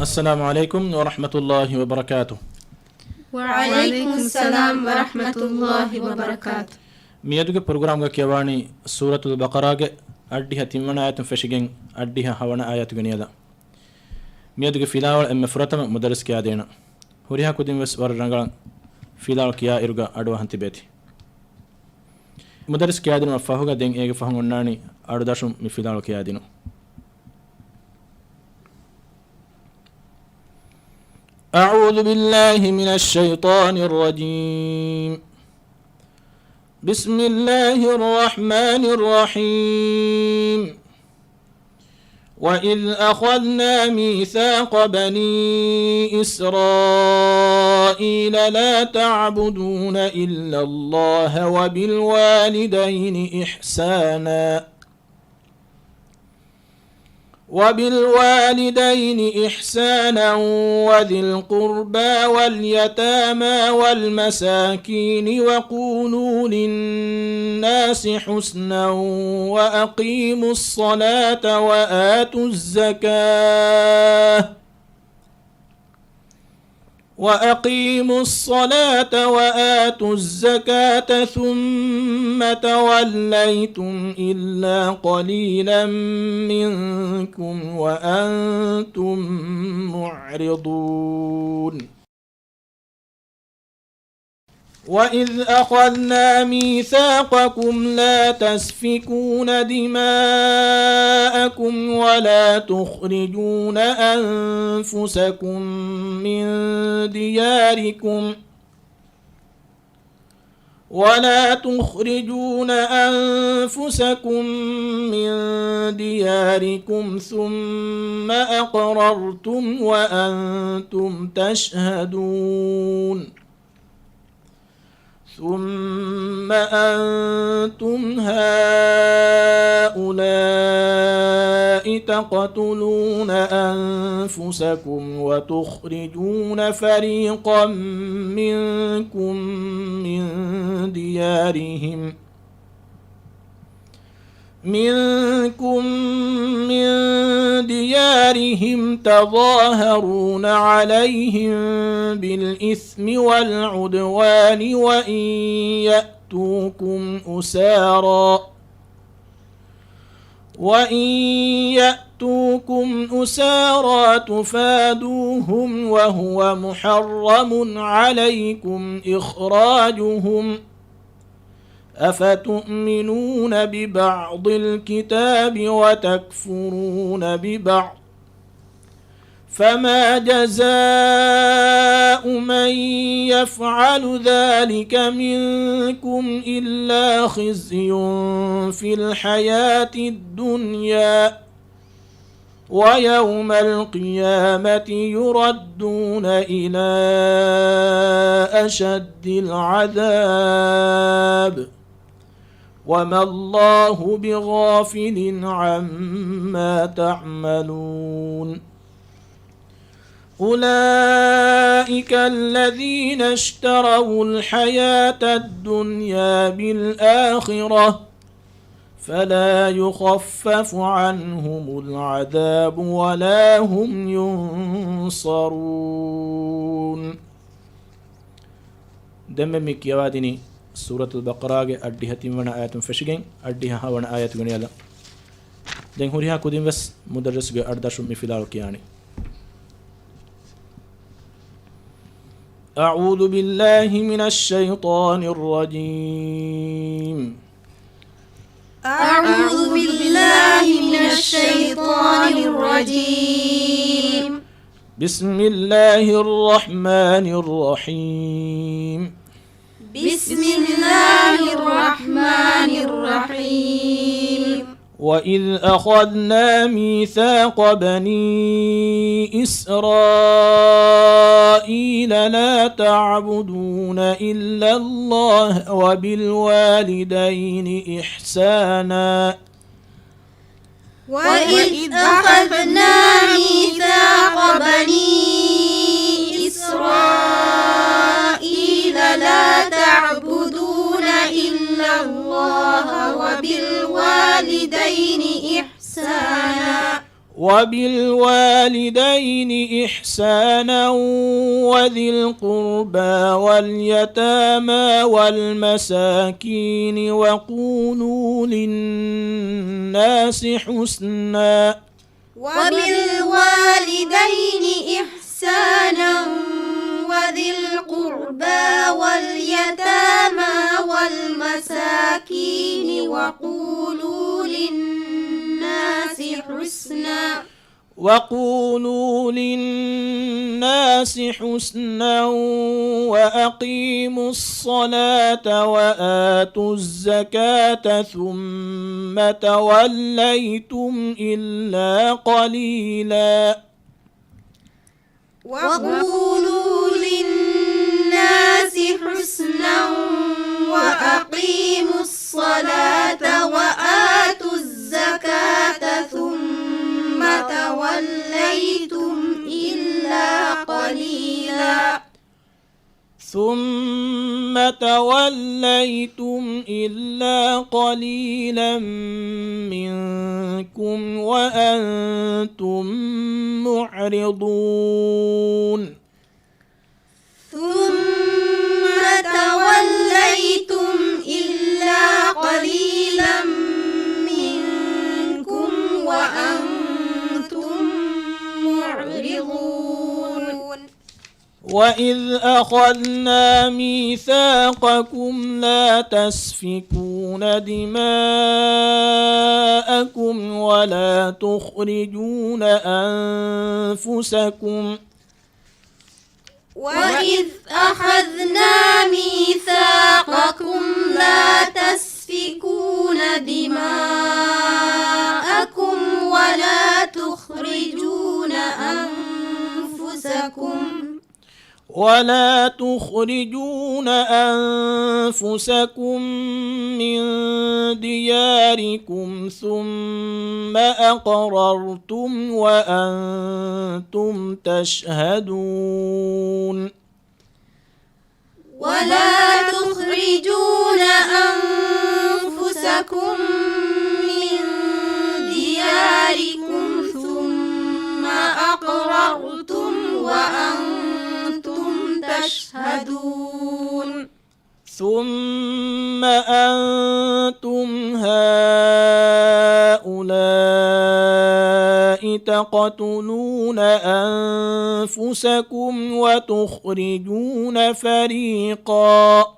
السلام عليكم ورحمة الله وبركاته. وعليكم السلام ورحمة الله وبركاته. ميادوغ پروگرامگا کیوانی سورة البقراغ أديها تيمنا آيات فشيگين أديها هوانا آيات غنيدا. ميادوغ فيلاول ام فرتم مدرس كيا دينا هوريها كودين وس ور رنگلان فيلاول كيا إرغا أدوا هنتي بيتي مدرس كيا دينا فاهوغا دين ايغ فهم وناني أدو داشم مي فيلاول كيا دينا. أعوذ بالله من الشيطان الرجيم. بسم الله الرحمن الرحيم. وإذ أخذنا ميثاق بني إسرائيل لا تعبدون إلا الله وبالوالدين إحسانا وذي القربى واليتامى والمساكين وقولوا للناس حسنا وأقيموا الصلاة وآتوا الزكاة ثم توليتم إلا قليلا منكم وأنتم معرضون. وإذ أخذنا ميثاقكم لا تسفكون دماءكم ولا تخرجون أنفسكم من دياركم ثم أقررتم وأنتم تشهدون. ثم أنتم هؤلاء تقتلون أنفسكم وتخرجون فريقا منكم من ديارهم تظاهرون عليهم بالإثم والعدوان وإن يأتوكم أسارى تفادوهم وهو محرم عليكم إخراجهم أفتؤمنون ببعض الكتاب وتكفرون ببعض فما جزاء من يفعل ذلك منكم إلا خزي في الحياة الدنيا ويوم القيامة يردون إلى أشد العذاب وما الله بغافل عما تعملون. أولئك الذين اشتروا الحياة الدنيا بالآخرة فلا يخفف عنهم العذاب ولا هم ينصرون. دم مكيوادني سورة البقرة أديها تيمنا آيات فشجين أديها هوانا آيات غنيالا دين هوريها كودين بس مدرس أرداشم مفيلال كياني. أعوذ بالله من الشيطان الرجيم. أعوذ بالله من الشيطان الرجيم. بسم الله الرحمن الرحيم. بسم الله الرحمن الرحيم. وإذ أخذنا ميثاق بني إسرائيل لا تعبدون إلا الله وبالوالدين إحسانا وإذ أخذنا ميثاق بني إسرائيل لا تعبدون إلا الله وبالوالدين إحسانا وبالوالدين إحسانا وذي القربى واليتامى والمساكين وقولوا للناس حسنا وبالوالدين إحسانا وذي القربى واليتامى والمساكين وقولوا للناس حسنا وأقيموا الصلاة وآتوا الزكاة ثم توليتم إلا قليلا وقولوا للناس حسنا وأقيموا الصلاة وآتوا الزكاة ثم توليتم إلا قليلا منكم وأنتم معرضون وإذ أخذنا ميثاقكم لا تسفكون دماءكم ولا تخرجون أنفسكم وإذ أخذنا ميثاقكم لا تسفكون دماءكم ولا تخرجون أنفسكم من دياركم ثم أقررتم وأنتم تشهدون ولا تخرجون أنفسكم من دياركم ثم أقررتم وأنتم تشهدون ثم أنتم هؤلاء تقتلون أنفسكم وتخرجون فريقا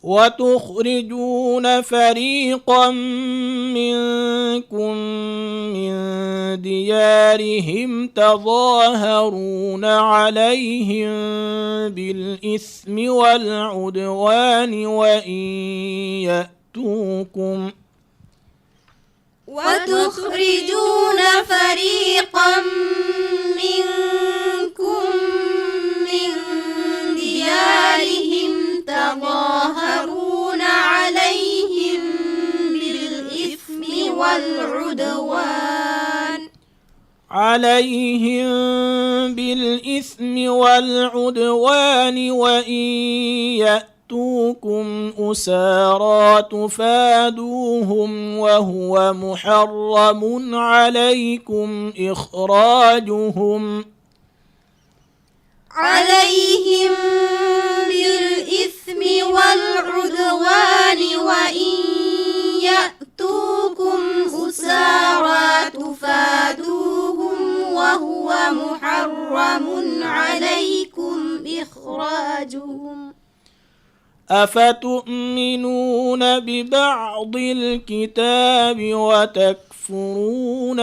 وتخرجون فريقا منكم من ديارهم تظاهرون عليهم بالإثم والعدوان وتخرجون فريقا منكم من ديارهم تظاهرون عليهم بالإثم والعدوان وإن يأتوكم أسارى تفادوهم وهو محرم عليكم إخراجهم بالإثم والعدوان وإن يأتوكم أسارى تفادوهم وهو محرم عليكم إخراجهم أفتؤمنون ببعض الكتاب وتكفرون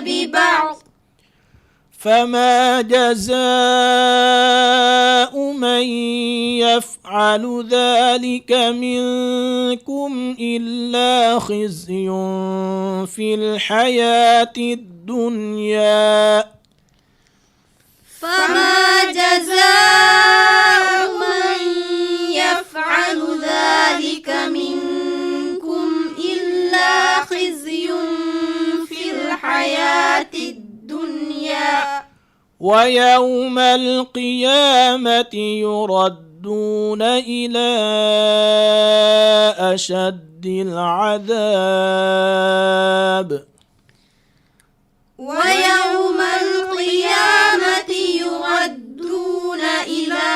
ببعض فما جزاء من يفعل ذلك منكم إلا خزي في الحياة الدنيا فما جزاء من يفعل ذلك منكم إلا خزي في الحياة الدنيا ويوم القيامة يردون إلى أشد العذاب ويوم القيامة يردون إلى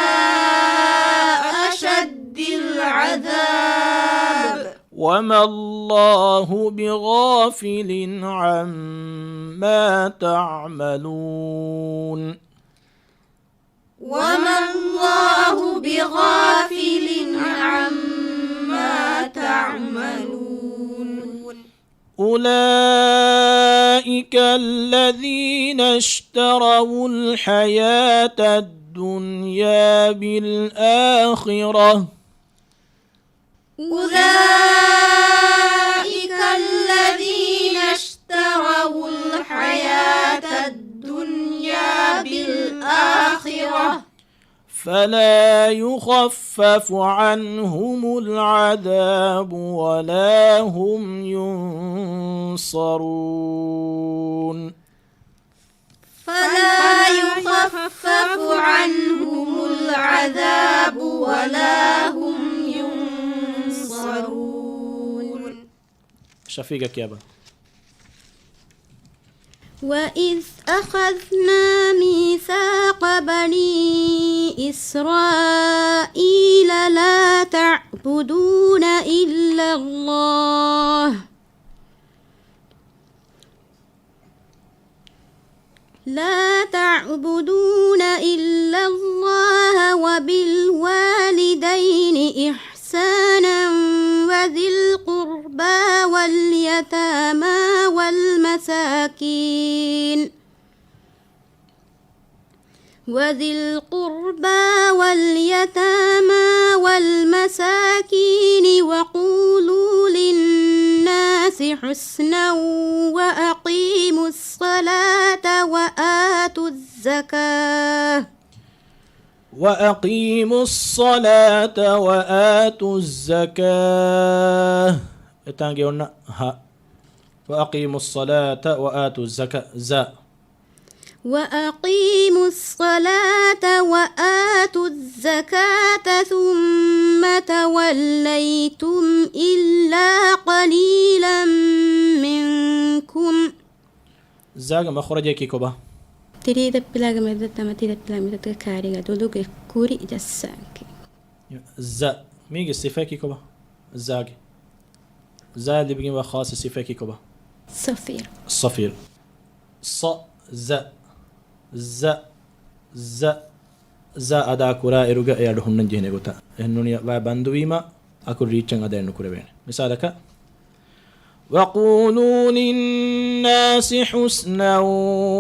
أشد العذاب وما الله بغافل عما تعملون وما الله بغافل عما تعملون أولئك الذين اشتروا الحياة الدنيا بالآخرة أولئك الذين اشتروا الحياة الدنيا بالآخرة فلا يخفف عنهم العذاب ولا هم ينصرون فلا يخفف عنهم العذاب ولا هم ينصرون. شفيقك يابا. وإذ أخذنا ميثاق بني إسرائيل لا تعبدون إلا الله وبالوالدين إحسانا وذي القربى واليتامى والمساكين وقولوا للناس حسنا وأقيموا الصلاة وآتوا الزكاة اتانجي قلنا ها وأقيموا الصلاة وآتوا الزكاة وأقيموا الصلاة وآتوا الزكاة ثم توليتم إلا قليلا منكم. زاغ مخرجك كوبا تريد بلاغ مدة ما تريد بلاغ مدة كاريغا دولوغ كوري جسانك زا ميجي صفاكي كوبا زاغ زا اللي بيجي خاص صفاكي كوبا الصفير ز أدا كورا إرجع يدهون نجينه قطع إنه بندويما أكو ريتشن أدا إنه كورا بين مثالك وقولوا للناس حسنا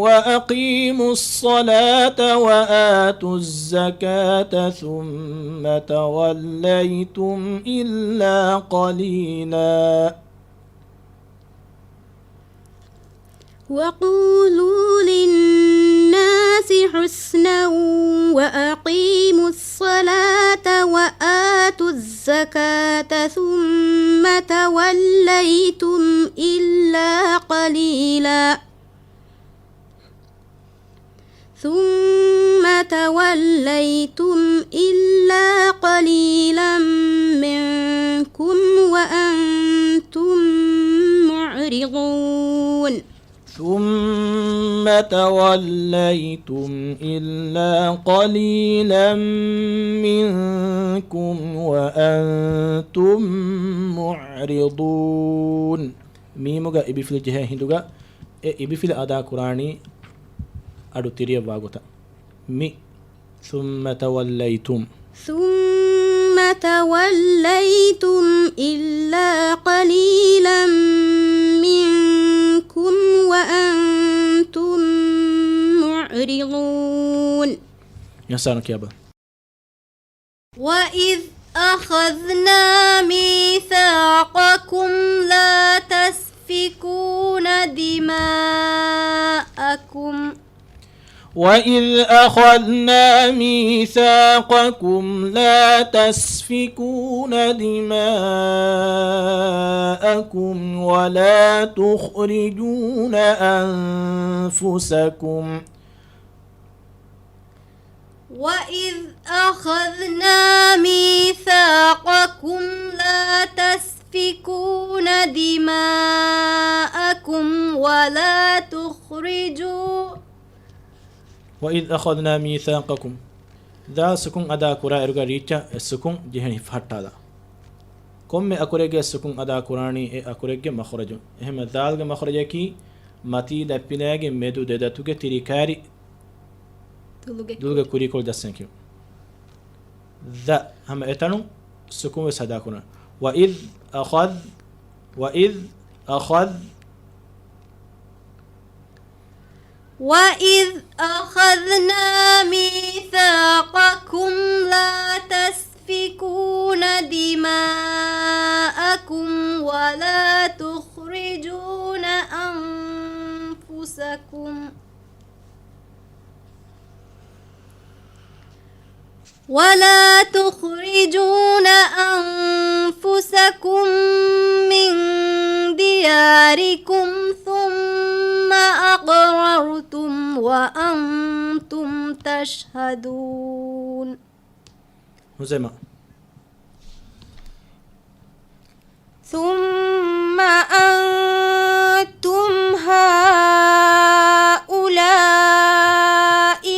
وأقيموا الصلاة وآتوا الزكاة ثم توليتم إلا قليلا. وقولوا للناس حسنا وأقيموا الصلاة وآتوا الزكاة ثم توليتم إلا قليلا منكم وأنتم معرضون. ثم توليتم إلا قليلا منكم وأنتم معرضون. ميموغا إبي في الجهة هندوغا إبي في الأداء قراني أدو تيريا باغوتا مي ثم توليتم إلا قليلا منكم وأنتم معرضون. يسانك يابا. وإذ أخذنا ميثاقكم لا تسفكون دماءكم وإذ أخذنا ميثاقكم لا تسفكون دماءكم ولا تخرجون أنفسكم وإذ أخذنا ميثاقكم لا تسفكون دماءكم ولا تخرجون وإذ أخذنا ميثاقكم ذا سكون أدا كرا إرغا ريچا السكون جهني فحطادا كم أكوريجي السكون أدا كراني أكوريجي مخرج هم ذالغ مخرج كي متي دبيناغي ميدو ددتوغي تريكاري دولغ كوري كول دسنكيو ذا هم اتنو سكون سدا كنا وإذ أخذنا ميثاقكم لا تسفكون دماءكم ولا تخرجون أنفسكم من دياركم ثم أقررتم وأنتم تشهدون. هزيمة. ثم أنتم هؤلاء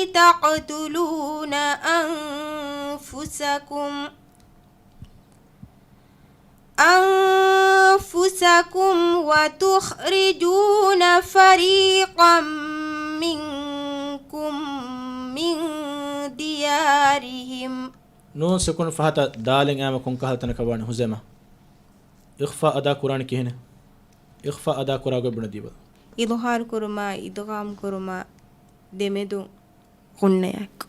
تقتلون أنفسكم وتخرجون فريقا منكم من ديارهم. نون سكون فهتا دالين آما كون كهلتنا كبان هزيمة. إخفاء أدا قرآن كهنة إخفاء أدا قرآن قبل ديبا إظهار كرما إدغام كرما دمدو غنياك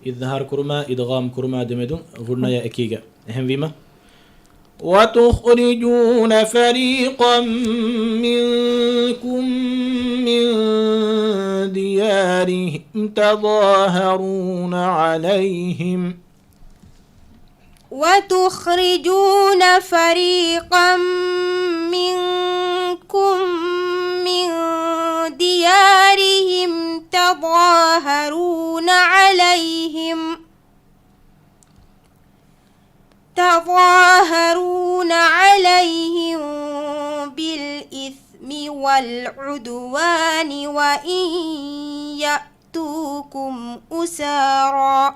إظهار كرما إدغام كرما دمدو غنيا أكيغا أهم بما وتخرجون فريقا منكم من ديارهم تظاهرون عليهم وتخرجون فريقا منكم من ديارهم تظاهرون عليهم بالإثم والعدوان وإن يأتوكم أسارا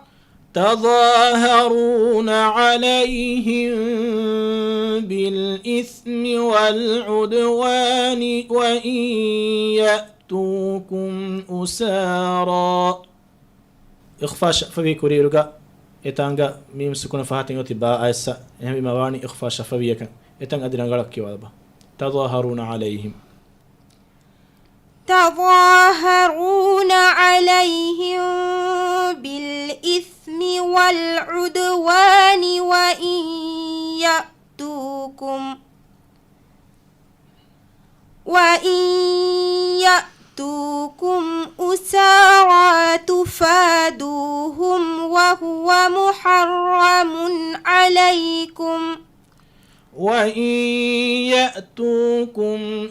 تظاهرون عليهم بالإثم والعدوان وإن يأتوكم أسارا إخفاء شفوي كوريرغا إتانغا ميم سكون فاتين وتبا أيسا هم مواني إخفاء شفوي كان إتان أدرانغالك كيوالبا تظاهرون عليهم بالإثم والعدوان وإن يأتوكم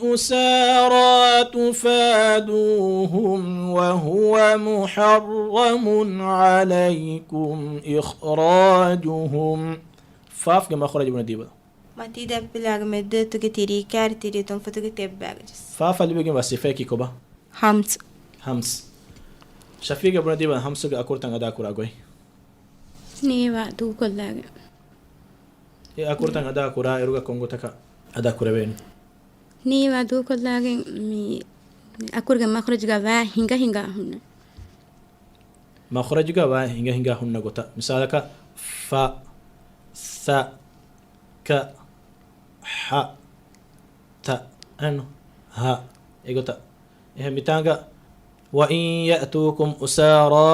أسارى تفادوهم وهو محرم عليكم إخراجهم فاف كما خرج من ديبا ما تيدا بلاغ مدتك تيري كار تيري تنفتك تباغجس فاف اللي بيجي بس فيكي كوبا همس شفيق ابن ديبا همس أكورتان أدا كورا غوي نيوا دو كلاغ أكورتان أدا كورا إروغا كونغو تكا أدا كورا بين نيوا دو كلاغ مي أكورغا مخرج غوا هنگا هن مخرج غوا هنگا هن غوتا مثالك فا ثا ك ح ت أن ها إيغوتا إيه ميتانغا وإن يأتوكم أسارى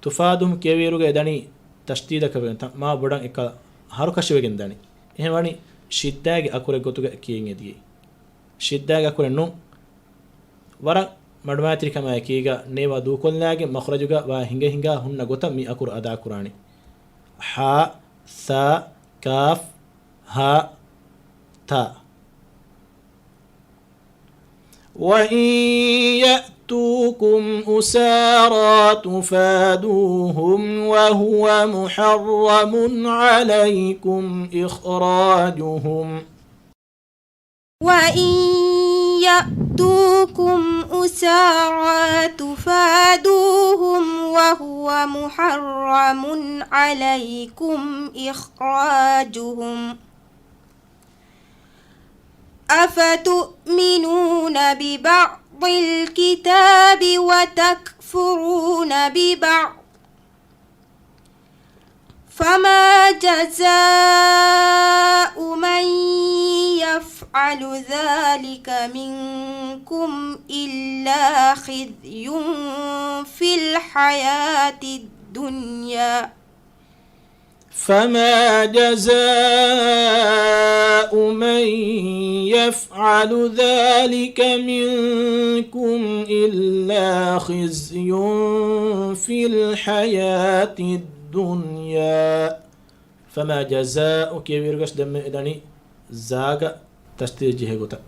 تفادوهم كيويروغا داني تشديد كبن ما بدن إكا هارو كشوغن داني إيه واني شداغ أكوري غوتوغا كيين يدي شداغ أكوري نو ورا مدماتري كما يكيغا نيوا دو كلناگه مخرجوغا وا هنگا هن گوتا مي اكور ادا قراني ح ثا كاف ها تا وإن يأتوكم أسارى تفادوهم وهو محرم عليكم إخراجهم وإن يأتوكم أسارى تفادوهم وهو محرم عليكم إخراجهم أفتؤمنون ببعض الكتاب وتكفرون ببعض فما جزاء من يفعل ذلك منكم إلا خزي في الحياة الدنيا فما جزاء من يفعل ذلك منكم إلا خزي في الحياة الدنيا فما جزاء كيف دم إداني زاغ تشتيجه غتا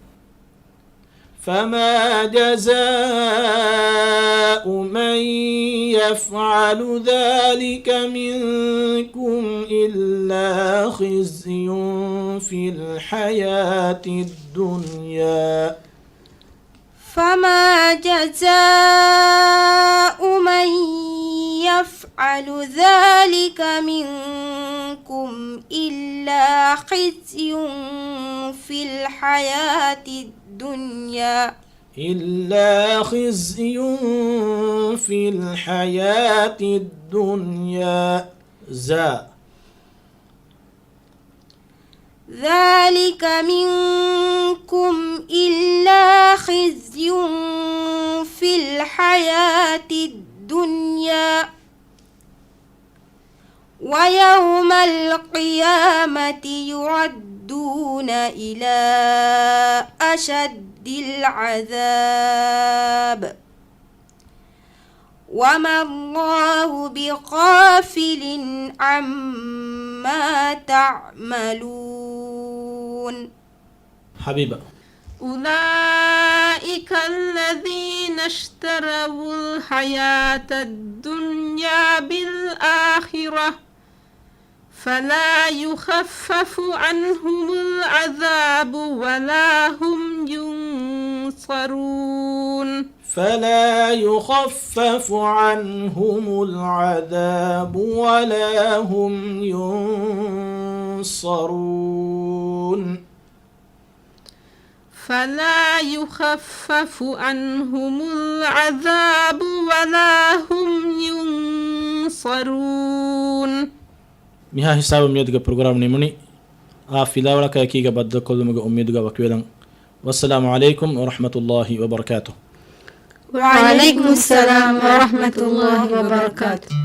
فما جزاء من يفعل ذلك منكم إلا خزي في الحياة الدنيا فما جزاء من يفعل ذلك منكم إلا خزي في الحياة الدنيا إلا خزي في الحياة الدنيا ذلك منكم إلا خزي في الحياة الدنيا ويوم القيامة يردون إلى أشد العذاب وما الله بغافل عما تعملون حبيبة أولئك الذين اشتروا الحياة الدنيا بالآخرة فلا يخفف عنهم العذاب ولا هم ينصرون فلا يخفف عنهم العذاب ولا هم ينصرون فلا يخفف عنهم العذاب ولا هم ينصرون මිහා හිසාව මියදුගේ ප්‍රෝග්‍රෑම් නිමුනි ආ ෆිලාවලක යකීග බද්ද කොළුමගේ උම්මීදුගේ වක්වේලන් වස්සලාමු අලයිකුම් වරහමතුල්ලාහි වබරකාතුහ් وعليكم السلام ورحمة الله وبركاته